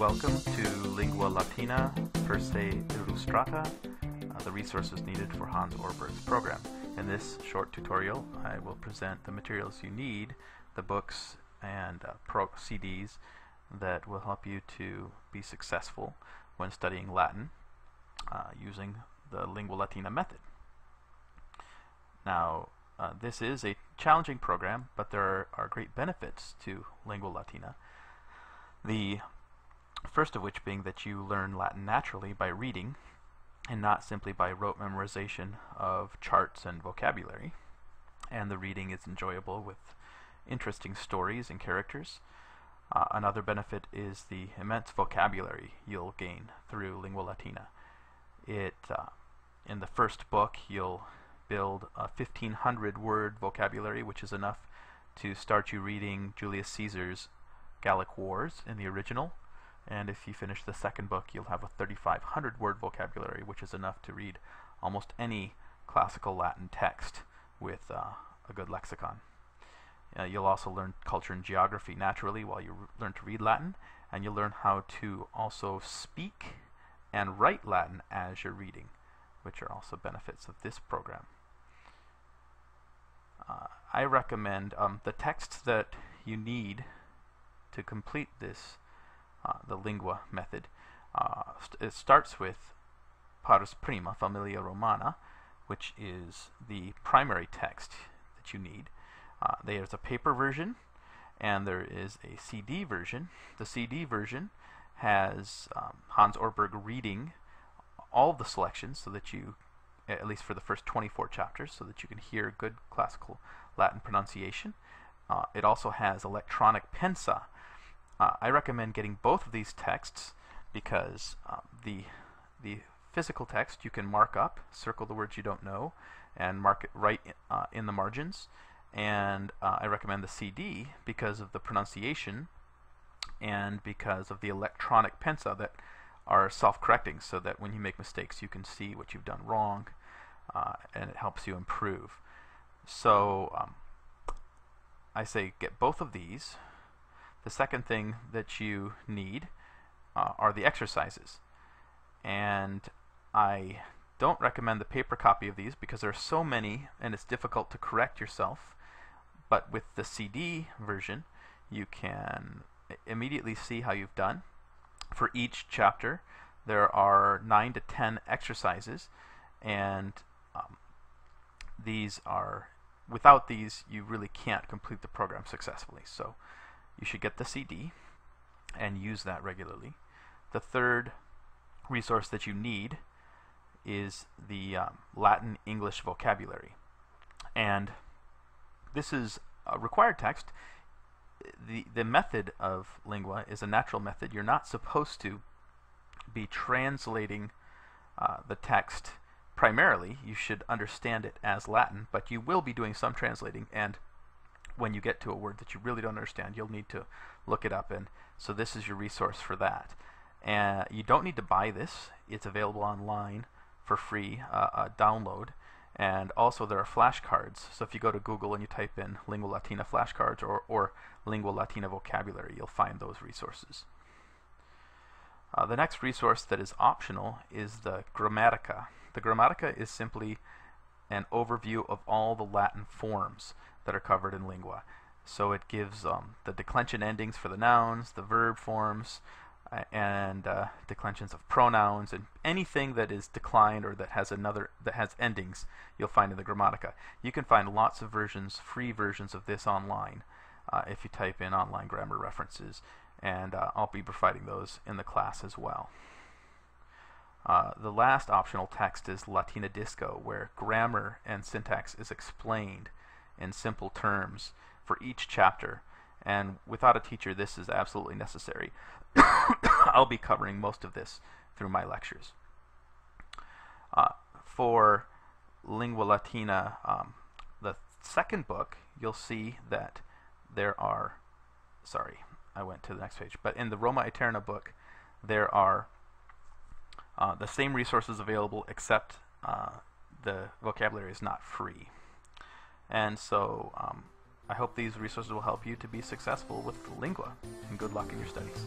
Welcome to Lingua Latina per se illustrata, the resources needed for Hans Orberg's program. In this short tutorial, I will present the materials you need, the books and CDs that will help you to be successful when studying Latin using the Lingua Latina method. Now, this is a challenging program, but there are great benefits to Lingua Latina. The first of which being that you learn Latin naturally by reading and not simply by rote memorization of charts and vocabulary. And the reading is enjoyable with interesting stories and characters. Another benefit is the immense vocabulary you'll gain through Lingua Latina. In the first book, you'll build a 1,500 word vocabulary, which is enough to start you reading Julius Caesar's Gallic Wars in the original. And if you finish the second book, you'll have a 3,500 word vocabulary, which is enough to read almost any classical Latin text with a good lexicon. You'll also learn culture and geography naturally while you learn to read Latin, and you'll learn how to also speak and write Latin as you're reading, which are also benefits of this program. I recommend the texts that you need to complete this the Lingua method. It starts with Pars Prima Familia Romana, which is the primary text that you need. There's a paper version and there is a CD version. The CD version has Hans Orberg reading all of the selections so that you, at least for the first 24 chapters, so that you can hear good classical Latin pronunciation. It also has electronic pensa. I recommend getting both of these texts because the physical text you can mark up, circle the words you don't know, and mark it right in the margins. And I recommend the CD because of the pronunciation and because of the electronic pensa that are self-correcting, so that when you make mistakes you can see what you've done wrong, and it helps you improve. So I say get both of these. The second thing that you need are the exercises, and I don't recommend the paper copy of these because there are so many and it's difficult to correct yourself. But with the CD version, you can immediately see how you've done. For each chapter, there are 9 to 10 exercises, and without these, you really can't complete the program successfully. So you should get the CD and use that regularly. The third resource that you need is the Latin-English vocabulary. And this is a required text. The method of Lingua is a natural method. You're not supposed to be translating the text primarily. You should understand it as Latin, but you will be doing some translating, and when you get to a word that you really don't understand, you'll need to look it up, and so this is your resource for that. And you don't need to buy this. It's available online for free, download. And also there are flashcards. So if you go to Google and you type in Lingua Latina flashcards or Lingua Latina vocabulary, you'll find those resources. The next resource that is optional is the Grammatica. The Grammatica is simply an overview of all the Latin forms that are covered in Lingua. So it gives the declension endings for the nouns, the verb forms, and declensions of pronouns, and anything that is declined or that has endings, you'll find in the Grammatica. You can find lots of versions, free versions of this online, if you type in online grammar references, and I'll be providing those in the class as well. The last optional text is Latina Disco, where grammar and syntax is explained in simple terms for each chapter, and without a teacher this is absolutely necessary. I'll be covering most of this through my lectures. For Lingua Latina, the second book, you'll see that there are, sorry, I went to the next page, but in the Roma Aeterna book there are the same resources available, except the vocabulary is not free. And so I hope these resources will help you to be successful with Lingua, and good luck in your studies.